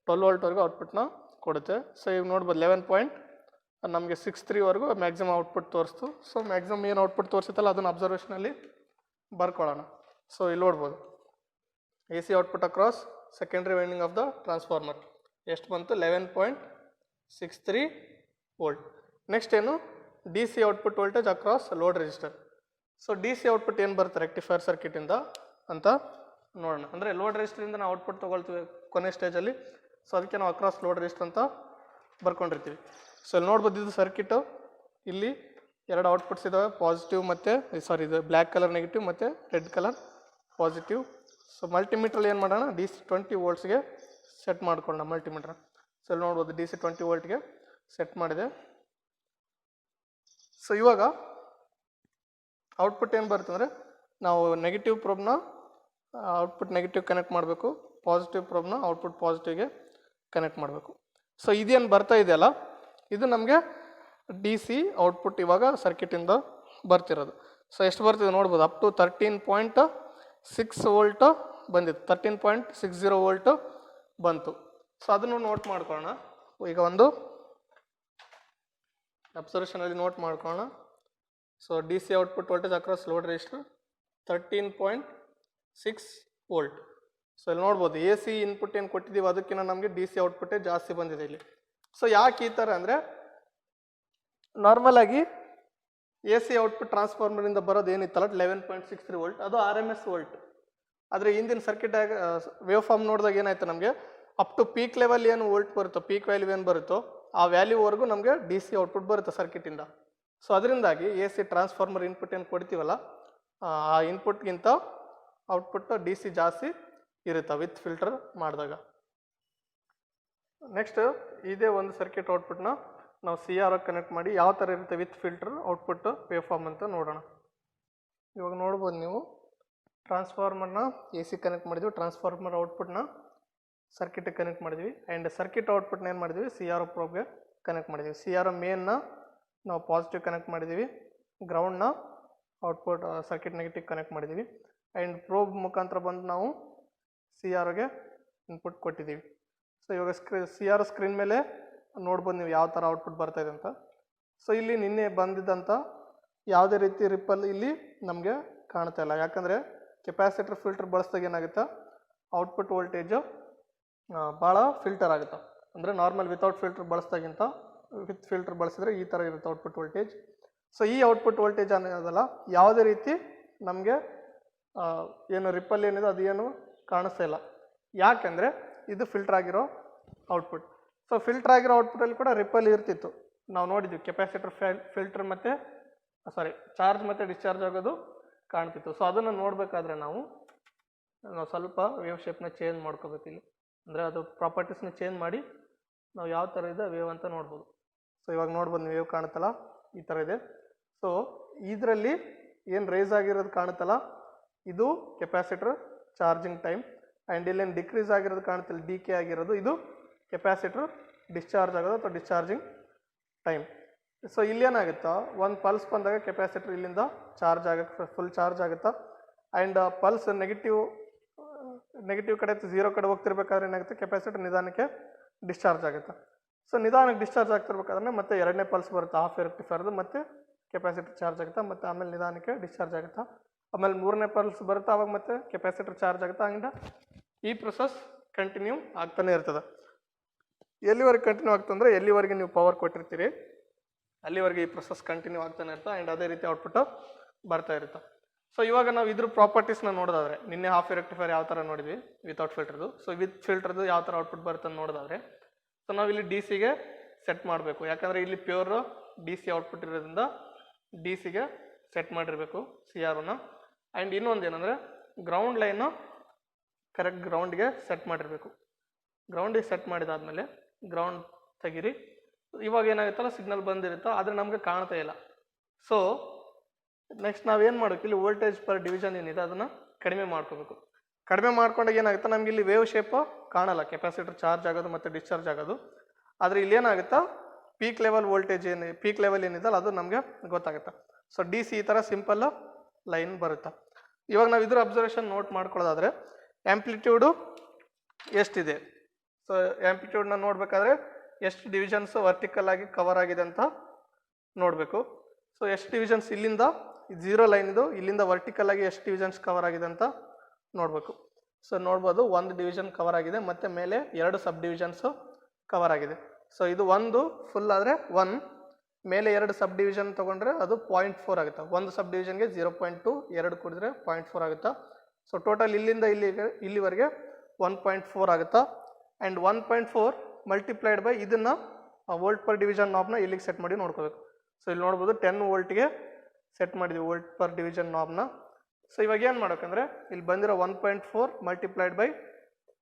12 ವೋಲ್ಟ್ವರೆಗೂ ಔಟ್ಪುಟ್ನ ಕೊಡುತ್ತೆ. ಸೊ ಈಗ ನೋಡ್ಬೋದು 11.63ವರೆಗೂ ಮ್ಯಾಕ್ಸಿಮಮ್ ಔಟ್ಪುಟ್ ತೋರಿಸ್ತು. ಸೊ ಮ್ಯಾಕ್ಸಿಮಮ್ ಏನು ಔಟ್ಪುಟ್ ತೋರಿಸುತ್ತಲ್ಲ ಅದನ್ನು ಅಬ್ಸರ್ವೇಷನಲ್ಲಿ ಬರ್ಕೊಳ್ಳೋಣ. ಸೊ ಇಲ್ಲಿ ನೋಡ್ಬೋದು A C output across secondary winding of the transformer ಎಷ್ಟು ಬಂತು 11.63 ವೋಲ್ಟ್. ನೆಕ್ಸ್ಟ್ ಏನು D C output voltage across load register. So D C output ಏನು ಬರುತ್ತೆ ರೆಕ್ಟಿಫೈರ್ ಸರ್ಕ್ಯೂಟಿಂದ ಅಂತ ನೋಡೋಣ. ಅಂದರೆ ಲೋಡ್ ರೆಜಿಸ್ಟರಿಂದ ನಾವು ಔಟ್ಪುಟ್ ತೊಗೊಳ್ತೀವಿ ಕೊನೆ ಸ್ಟೇಜಲ್ಲಿ. ಸೊ ಅದಕ್ಕೆ ನಾವು ಅಕ್ರಾಸ್ ಲೋಡ್ ರೆಜಿಸ್ಟರ್ ಅಂತ ಬರ್ಕೊಂಡಿರ್ತೀವಿ. ಸೊ ಇಲ್ಲಿ ನೋಡ್ಬೋದು ಇದು ಸರ್ಕ್ಯೂಟು, ಇಲ್ಲಿ ಎರಡು ಔಟ್ಪುಟ್ಸ್ ಇದ್ದಾವೆ, ಪಾಸಿಟಿವ್ ಮತ್ತು ಇದು ಬ್ಲ್ಯಾಕ್ ಕಲರ್ ನೆಗೆಟಿವ್ ಮತ್ತು ರೆಡ್ ಕಲರ್ ಪಾಸಿಟಿವ್. ಸೊ ಮಲ್ಟಿಮೀಟ್ರಲ್ಲಿ ಏನು ಮಾಡೋಣ, ಡಿ ಸಿ 20 ವೋಲ್ಟ್ಸ್ಗೆ ಸೆಟ್ ಮಾಡ್ಕೊಳ್ಳೋಣ ಮಲ್ಟಿಮೀಟ್ರ್. ಸೊ ಇಲ್ಲಿ ನೋಡ್ಬೋದು ಡಿ ಸಿ 20 ವೋಲ್ಟ್ಗೆ ಸೆಟ್ ಮಾಡಿದೆ. ಸೊ ಇವಾಗ ಔಟ್ಪುಟ್ ಏನು ಬರುತ್ತೆ ಅಂದರೆ ನಾವು ನೆಗೆಟಿವ್ ಪ್ರೋಬ್ನ ಔಟ್ಪುಟ್ ನೆಗೆಟಿವ್ ಕನೆಕ್ಟ್ ಮಾಡಬೇಕು, ಪಾಸಿಟಿವ್ ಪ್ರೋಬ್ನ ಔಟ್ಪುಟ್ ಪಾಸಿಟಿವ್ಗೆ ಕನೆಕ್ಟ್ ಮಾಡಬೇಕು. ಸೊ ಇದೇನು ಬರ್ತಾ ಇದೆಯಲ್ಲ ಇದು ನಮಗೆ ಡಿ ಸಿ ಔಟ್ಪುಟ್ ಇವಾಗ ಸರ್ಕ್ಯೂಟಿಂದ ಬರ್ತಿರೋದು. ಸೊ ಎಷ್ಟು ಬರ್ತಿದೆ ನೋಡ್ಬೋದು, ಅಪ್ ಟು 13.6 ವೋಲ್ಟ್ ಬಂದಿತ್ತು, 13.60 ವೋಲ್ಟ್ ಬಂತು. ಸೊ ಅದನ್ನು ನೋಟ್ ಮಾಡ್ಕೊಳ್ಳೋಣ. ಈಗ ಒಂದು ಅಬ್ಸರ್ವೇಷನಲ್ಲಿ ನೋಟ್ ಮಾಡ್ಕೊಳ್ಳೋಣ. So D C output voltage across load register 13.6 volt. So ಇಲ್ಲಿ ನೋಡ್ಬೋದು ಎ ಸಿ ಇನ್ಪುಟ್ ಏನು ಕೊಟ್ಟಿದ್ದೀವಿ ಅದಕ್ಕಿಂತ ನಮಗೆ ಡಿ ಸಿ ಔಟ್ಪುಟ್ಟೇ ಜಾಸ್ತಿ ಬಂದಿದೆ ಇಲ್ಲಿ. ಸೊ ಯಾಕೆ ಈ ಥರ ಅಂದರೆ ನಾರ್ಮಲ್ ಆಗಿ ಎ ಸಿ ಔಟ್ಪುಟ್ ಟ್ರಾನ್ಸ್ಫಾರ್ಮರಿಂದ ಬರೋದು ಏನಿತ್ತಲ್ಲ 11.63 ವೋಲ್ಟ್ ಅದು RMS ವೋಲ್ಟ್. ಆದರೆ ಹಿಂದಿನ ಸರ್ಕ್ಯೂಟ್ ವೇವ್ ಫಾರ್ಮ್ ನೋಡಿದಾಗ ಏನಾಯ್ತು ನಮಗೆ ಅಪ್ ಟು ಪೀಕ್ ಲೆವೆಲ್ ಏನು ವೋಲ್ಟ್ ಬರುತ್ತೋ, ಪೀಕ್ ವ್ಯಾಲ್ಯೂ ಏನು ಬರುತ್ತೋ ಆ ವ್ಯಾಲ್ಯೂವರೆಗೂ ನಮಗೆ ಡಿ ಸಿ ಔಟ್ಪುಟ್ ಬರುತ್ತೆ ಸರ್ಕ್ಯೂಟಿಂದ. ಸೊ ಅದರಿಂದಾಗಿ ಎ ಸಿ ಟ್ರಾನ್ಸ್ಫಾರ್ಮರ್ ಇನ್ಪುಟ್ ಏನು ಕೊಡ್ತೀವಲ್ಲ ಆ ಇನ್ಪುಟ್ಗಿಂತ ಔಟ್ಪುಟ್ ಡಿ ಸಿ ಜಾಸ್ತಿ ಇರುತ್ತೆ ವಿತ್ ಫಿಲ್ಟರ್ ಮಾಡಿದಾಗ. ನೆಕ್ಸ್ಟ್ ಇದೇ ಒಂದು ಸರ್ಕ್ಯೂಟ್ ಔಟ್ಪುಟ್ನ ನಾವು CR ಕನೆಕ್ಟ್ ಮಾಡಿ ಯಾವ ಥರ ಇರುತ್ತೆ with filter output wave form ಅಂತ ನೋಡೋಣ. ಇವಾಗ ನೋಡ್ಬೋದು ನೀವು ಟ್ರಾನ್ಸ್ಫಾರ್ಮರ್ನ ಎ ಸಿ ಕನೆಕ್ಟ್ ಮಾಡಿದ್ವಿ, ಟ್ರಾನ್ಸ್ಫಾರ್ಮರ್ ಔಟ್ಪುಟ್ನ ಸರ್ಕ್ಯೂಟಿಗೆ ಕನೆಕ್ಟ್ ಮಾಡಿದ್ವಿ, ಆ್ಯಂಡ್ ಸರ್ಕ್ಯೂಟ್ ಔಟ್ಪುಟ್ನ ಏನು ಮಾಡಿದ್ವಿ CR ಪ್ರೋಬ್ಗೆ ಕನೆಕ್ಟ್ ಮಾಡಿದ್ವಿ. CR ಮೇನ್ನ ನಾವು ಪಾಸಿಟಿವ್ ಕನೆಕ್ಟ್ ಮಾಡಿದ್ದೀವಿ, ಗ್ರೌಂಡ್ನ ಔಟ್ಪುಟ್ ಸರ್ಕ್ಯೂಟ್ ನೆಗೆಟಿವ್ ಕನೆಕ್ಟ್ ಮಾಡಿದ್ದೀವಿ, ಆ್ಯಂಡ್ ಪ್ರೋಬ್ ಮುಖಾಂತರ ಬಂದು ನಾವು CRಗೆ ಇನ್ಪುಟ್ ಕೊಟ್ಟಿದ್ದೀವಿ. ಸೊ ಇವಾಗ CR ಸ್ಕ್ರೀನ್ ಮೇಲೆ ನೋಡ್ಬೋದು ನೀವು ಯಾವ ಥರ ಔಟ್ಪುಟ್ ಬರ್ತಾಯಿದೆ ಅಂತ. ಸೊ ಇಲ್ಲಿ ನಿನ್ನೆ ಬಂದಿದ್ದಂಥ ಯಾವುದೇ ರೀತಿ ರಿಪ್ಪಲ್ ಇಲ್ಲಿ ನಮಗೆ ಕಾಣ್ತಾ ಇಲ್ಲ, ಯಾಕಂದರೆ ಕೆಪಾಸಿಟರ್ ಫಿಲ್ಟರ್ ಬಳಸಿದಾಗ ಏನಾಗುತ್ತೆ ಔಟ್ಪುಟ್ ವೋಲ್ಟೇಜು ಭಾಳ ಫಿಲ್ಟರ್ ಆಗುತ್ತೆ. ಅಂದರೆ ನಾರ್ಮಲ್ ವಿತೌಟ್ ಫಿಲ್ಟರ್ ಬಳಸಿದಾಗಿಂತ ವಿತ್ ಫಿಲ್ಟರ್ ಬಳಸಿದ್ರೆ ಈ ಥರ ಇರುತ್ತೆ ಔಟ್ಪುಟ್ ವೋಲ್ಟೇಜ್. ಸೊ ಈ ಔಟ್ಪುಟ್ ವೋಲ್ಟೇಜ್ ಅನ್ನೋದಲ್ಲ ಯಾವುದೇ ರೀತಿ ನಮಗೆ ಏನು ರಿಪ್ಪಲ್ ಏನಿದೆ ಅದೇನು ಕಾಣಿಸ್ತಾ ಇಲ್ಲ, ಯಾಕೆಂದರೆ ಇದು ಫಿಲ್ಟರ್ ಆಗಿರೋ ಔಟ್ಪುಟ್. ಸೊ ಫಿಲ್ಟರ್ ಆಗಿರೋ ಔಟ್ಪುಟ್ಟಲ್ಲಿ ಕೂಡ ರಿಪ್ಪಲ್ ಇರ್ತಿತ್ತು, ನಾವು ನೋಡಿದ್ವಿ ಕೆಪಾಸಿಟರ್ ಫಿಲ್ಟರ್ ಮತ್ತು ಚಾರ್ಜ್ ಮತ್ತು ಡಿಸ್ಚಾರ್ಜ್ ಆಗೋದು ಕಾಣ್ತಿತ್ತು. ಸೊ ಅದನ್ನು ನೋಡಬೇಕಾದ್ರೆ ನಾವು ನಾವು ಸ್ವಲ್ಪ ವೇವ್ ಶೇಪ್ನ ಚೇಂಜ್ ಮಾಡ್ಕೋಬೇಕು ಇಲ್ಲಿ. ಅಂದರೆ ಅದು ಪ್ರಾಪರ್ಟೀಸ್ನ ಚೇಂಜ್ ಮಾಡಿ ನಾವು ಯಾವ ಥರ ಇದೆ ವೇವ್ ಅಂತ ನೋಡ್ಬೋದು. ಸೊ ಇವಾಗ ನೋಡ್ಬೋದು ವೇವ್ ಕಾಣುತ್ತಲ್ಲ ಈ ಥರ ಇದೆ. ಸೊ ಇದರಲ್ಲಿ ಏನು ರೇಸ್ ಆಗಿರೋದು ಕಾಣುತ್ತಲ್ಲ ಇದು ಕೆಪಾಸಿಟರ್ ಚಾರ್ಜಿಂಗ್ ಟೈಮ್. ಆ್ಯಂಡ್ ಇಲ್ಲೇನು ಡಿಕ್ರೀಸ್ ಆಗಿರೋದು ಕಾಣುತ್ತಲ್ಲ ಡಿಕೆ ಆಗಿರೋದು ಇದು ಕೆಪಾಸಿಟರ್ ಡಿಸ್ಚಾರ್ಜ್ ಆಗೋದು ಅಥವಾ ಡಿಸ್ಚಾರ್ಜಿಂಗ್ ಟೈಮ್. ಸೊ ಇಲ್ಲೇನಾಗುತ್ತಾ ಒಂದು ಪಲ್ಸ್ ಬಂದಾಗ ಕೆಪಾಸಿಟರ್ ಇಲ್ಲಿಂದ ಚಾರ್ಜ್ ಆಗುತ್ತೆ, ಫುಲ್ ಚಾರ್ಜ್ ಆಗುತ್ತಾ. ಆ್ಯಂಡ್ ಪಲ್ಸ್ ನೆಗೆಟಿವ್ ಕಡೆ 0 ಕಡೆ ಹೋಗ್ತಿರ್ಬೇಕಾದ್ರೆ ಏನಾಗುತ್ತೆ ಕೆಪಾಸಿಟರ್ ನಿಧಾನಕ್ಕೆ ಡಿಸ್ಚಾರ್ಜ್ ಆಗುತ್ತೆ. ಸೊ ನಿಧಾನಕ್ಕೆ ಡಿಸ್ಚಾರ್ಜ್ ಆಗ್ತಿರ್ಬೇಕಾದ್ರೆ ಮತ್ತೆ ಎರಡನೇ ಪಲ್ಸ್ ಬರುತ್ತೆ ಹಾಫ್ ವೇವ್ ರೆಕ್ಟಿಫೈರ್ದು, ಮತ್ತೆ ಕೆಪಾಸಿಟರ್ ಚಾರ್ಜ್ ಆಗುತ್ತೆ, ಮತ್ತು ಆಮೇಲೆ ನಿಧಾನಕ್ಕೆ ಡಿಸ್ಚಾರ್ಜ್ ಆಗುತ್ತಾ. ಆಮೇಲೆ ಮೂರನೇ ಪಲ್ಸ್ ಬರುತ್ತೆ, ಆವಾಗ ಮತ್ತೆ ಕೆಪಾಸಿಟರ್ ಚಾರ್ಜ್ ಆಗುತ್ತೆ. ಹಂಗೆ ಈ ಪ್ರೊಸೆಸ್ ಕಂಟಿನ್ಯೂ ಆಗ್ತಾನೆ ಇರ್ತದೆ. ಎಲ್ಲಿವರೆಗೆ ಕಂಟಿನ್ಯೂ ಆಗ್ತಂದ್ರೆ ಎಲ್ಲಿವರೆಗೆ ನೀವು ಪವರ್ ಕೊಟ್ಟಿರ್ತೀರಿ ಅಲ್ಲಿವರೆಗೆ ಈ ಪ್ರೊಸೆಸ್ ಕಂಟಿನ್ಯೂ ಆಗ್ತಾನೆ ಇರುತ್ತೆ. ಆ್ಯಂಡ್ ಅದೇ ರೀತಿ ಔಟ್ಪುಟ್ ಬರ್ತಾ ಇರುತ್ತೆ. ಸೊ ಇವಾಗ ನಾವು ಇದ್ರ ಪ್ರಾಪರ್ಟೀಸ್ನ ನೋಡೋದಾದ್ರೆ ನಿನ್ನೆ ಹಾಫ್ ವೇವ್ ರೆಕ್ಟಿಫೈರ್ ಯಾವ ಥರ ನೋಡಿದ್ವಿ ವಿತೌಟ್ ಫಿಲ್ಟರ್ದು. ಸೊ ವಿತ್ ಫಿಲ್ಟರ್ದು ಯಾವ ಥರ ಔಟ್ಪುಟ್ ಬರುತ್ತೆ ಅಂತ ನೋಡೋದಾದ್ರೆ ಸೊ ನಾವು ಇಲ್ಲಿ ಡಿ ಸಿಗೆ ಸೆಟ್ ಮಾಡಬೇಕು. ಯಾಕಂದರೆ ಇಲ್ಲಿ ಪ್ಯೂರ್ ಡಿ ಸಿ ಔಟ್ಪುಟ್ ಇರೋದ್ರಿಂದ ಡಿ ಸಿಗೆ ಸೆಟ್ ಮಾಡಿರಬೇಕು ಸಿ ಆರ್ ಒನ. ಆ್ಯಂಡ್ ಇನ್ನೊಂದು ಏನಂದರೆ ಗ್ರೌಂಡ್ ಲೈನು ಕರೆಕ್ಟ್ ಗ್ರೌಂಡ್ಗೆ ಸೆಟ್ ಮಾಡಿರಬೇಕು. ಗ್ರೌಂಡಿಗೆ ಸೆಟ್ ಮಾಡಿದಾದ್ಮೇಲೆ ಗ್ರೌಂಡ್ ತೆಗೀರಿ. ಇವಾಗ ಏನಾಗುತ್ತಲ್ಲ ಸಿಗ್ನಲ್ ಬಂದಿರುತ್ತೋ ಆದರೆ ನಮಗೆ ಕಾಣ್ತಾ ಇಲ್ಲ. ಸೊ ನೆಕ್ಸ್ಟ್ ನಾವೇನು ಮಾಡಬೇಕು, ಇಲ್ಲಿ ವೋಲ್ಟೇಜ್ ಪರ್ ಡಿವಿಷನ್ ಏನಿದೆ ಅದನ್ನು ಕಡಿಮೆ ಮಾಡ್ಕೋಬೇಕು. ಕಡಿಮೆ ಮಾಡ್ಕೊಂಡಾಗ ಏನಾಗುತ್ತೆ ನಮ್ಗೆ ಇಲ್ಲಿ ವೇವ್ ಶೇಪು ಕಾಣಲ್ಲ, ಕೆಪಾಸಿಟರ್ ಚಾರ್ಜ್ ಆಗೋದು ಮತ್ತು ಡಿಸ್ಚಾರ್ಜ್ ಆಗೋದು. ಆದರೆ ಇಲ್ಲಿ ಏನಾಗುತ್ತಾ peak level voltage peak level ಏನಿದಲ್ಲ ಅದು ನಮಗೆ ಗೊತ್ತಾಗುತ್ತೆ. ಸೊ ಡಿ ಸಿ ಈ ಥರ ಸಿಂಪಲ್ ಲೈನ್ ಬರುತ್ತೆ. ಇವಾಗ ನಾವು ಇದ್ರ ಅಬ್ಸರ್ವೇಷನ್ ನೋಟ್ ಮಾಡ್ಕೊಳ್ಳೋದಾದರೆ ಆ್ಯಂಪ್ಲಿಟ್ಯೂಡು ಎಷ್ಟಿದೆ. ಸೊ ಆ್ಯಂಪ್ಲಿಟ್ಯೂಡ್ನ ನೋಡಬೇಕಾದ್ರೆ ಎಷ್ಟು ಡಿವಿಷನ್ಸ್ ವರ್ಟಿಕಲ್ ಆಗಿ ಕವರ್ ಆಗಿದೆ ಅಂತ ನೋಡಬೇಕು. ಸೊ ಎಷ್ಟು ಡಿವಿಷನ್ಸ್ ಇಲ್ಲಿಂದ 0 ಲೈನ್ ಇದು ಇಲ್ಲಿಂದ ವರ್ಟಿಕಲ್ ಆಗಿ ಎಷ್ಟು ಡಿವಿಷನ್ಸ್ ಕವರ್ ಆಗಿದೆ ಅಂತ ನೋಡಬೇಕು. ಸೊ ನೋಡ್ಬೋದು 1 ಡಿವಿಷನ್ ಕವರ್ ಆಗಿದೆ, ಮತ್ತು ಮೇಲೆ 2 ಸಬ್ ಡಿವಿಷನ್ಸು ಕವರ್ ಆಗಿದೆ. ಸೊ ಇದು ಒಂದು ಫುಲ್ ಆದರೆ 1, ಮೇಲೆ 2 ಸಬ್ ಡಿವಿಷನ್ ತೊಗೊಂಡ್ರೆ ಅದು 0.4 ಆಗುತ್ತೆ. ಒಂದು ಸಬ್ ಡಿವಿಷನ್ಗೆ 0.2, 2 ಕೂಡಿದ್ರೆ 0.4 ಆಗುತ್ತಾ. ಸೊ ಟೋಟಲ್ ಇಲ್ಲಿಂದ ಇಲ್ಲಿವರೆಗೆ 1.4 ಆಗುತ್ತಾ. ಆ್ಯಂಡ್ 1.4 ಮಲ್ಟಿಪ್ಲೈಡ್ ಬೈ ಇದನ್ನು ವೋಲ್ಟ್ ಪರ್ ಡಿವಿಷನ್ ನಾಬ್ನ ಇಲ್ಲಿಗೆ ಸೆಟ್ ಮಾಡಿ ನೋಡ್ಕೋಬೇಕು. ಸೊ ಇಲ್ಲಿ ನೋಡ್ಬೋದು 10 ವೋಲ್ಟ್ಗೆ ಸೆಟ್ ಮಾಡಿದ್ವಿ ವೋಲ್ಟ್ ಪರ್ ಡಿವಿಷನ್ ನಾಬ್ನ. ಸೊ ಇವಾಗ ಏನು ಮಾಡ್ಬೇಕಂದ್ರೆ ಇಲ್ಲಿ ಬಂದಿರೋ 1.4 ಮಲ್ಟಿಪ್ಲೈಡ್ ಬೈ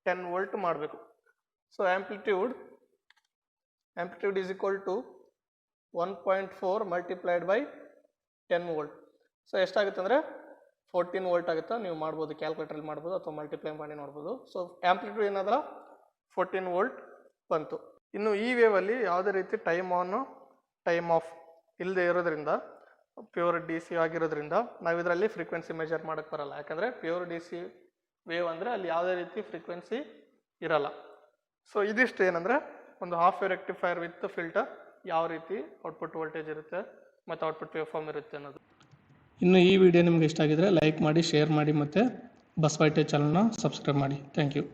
10 ವೋಲ್ಟ್ ಮಾಡಬೇಕು. So amplitude is equal to 1.4 multiplied by 10 volt. So ಎಷ್ಟಾಗುತ್ತೆ ಅಂದರೆ 14 ವೋಲ್ಟ್ ಆಗುತ್ತಾ. ನೀವು ಮಾಡ್ಬೋದು, ಕ್ಯಾಲ್ಕುಲೇಟರಲ್ಲಿ ಮಾಡ್ಬೋದು ಅಥವಾ ಮಲ್ಟಿಪ್ಲೈ ಮಾಡಿ ನೋಡ್ಬೋದು. ಸೊ ಆ್ಯಂಪ್ಲಿಟ್ಯೂಡ್ ಏನಾದ್ರೆ 14 ವೋಲ್ಟ್ ಬಂತು. ಇನ್ನು ಈ ವೇವಲ್ಲಿ ಯಾವುದೇ ರೀತಿ ಟೈಮ್ ಆನ್ ಟೈಮ್ ಆಫ್ ಇಲ್ಲದೆ ಇರೋದ್ರಿಂದ ಪ್ಯೂರ್ ಡಿ ಸಿ ಆಗಿರೋದ್ರಿಂದ ನಾವು ಇದರಲ್ಲಿ ಫ್ರೀಕ್ವೆನ್ಸಿ ಮೆಜರ್ ಮಾಡೋಕ್ಕೆ ಬರಲ್ಲ. ಯಾಕಂದರೆ ಪ್ಯೂರ್ ಡಿ ಸಿ ವೇವ್ ಅಂದರೆ ಅಲ್ಲಿ ಯಾವುದೇ ರೀತಿ ಫ್ರೀಕ್ವೆನ್ಸಿ ಇರಲ್ಲ. ಸೊ ಇದಿಷ್ಟು ಏನಂದರೆ ಒಂದು half wave rectifier with filter ಯಾವ ರೀತಿ ಔಟ್ಪುಟ್ ವೋಲ್ಟೇಜ್ ಇರುತ್ತೆ ಮತ್ತು ಔಟ್ಪುಟ್ ವೇವ್ ಫಾರ್ಮ್ ಇರುತ್ತೆ ಅನ್ನೋದು. ಇನ್ನು ಈ ವಿಡಿಯೋ ನಿಮ್ಗೆ ಇಷ್ಟ ಆಗಿದ್ರೆ ಲೈಕ್ ಮಾಡಿ, ಶೇರ್ ಮಾಡಿ, ಮತ್ತು ಬಸವ ಟೆಕ್ ಚಾನಲ್ನ ಸಬ್ಸ್ಕ್ರೈಬ್ ಮಾಡಿ. Thank you.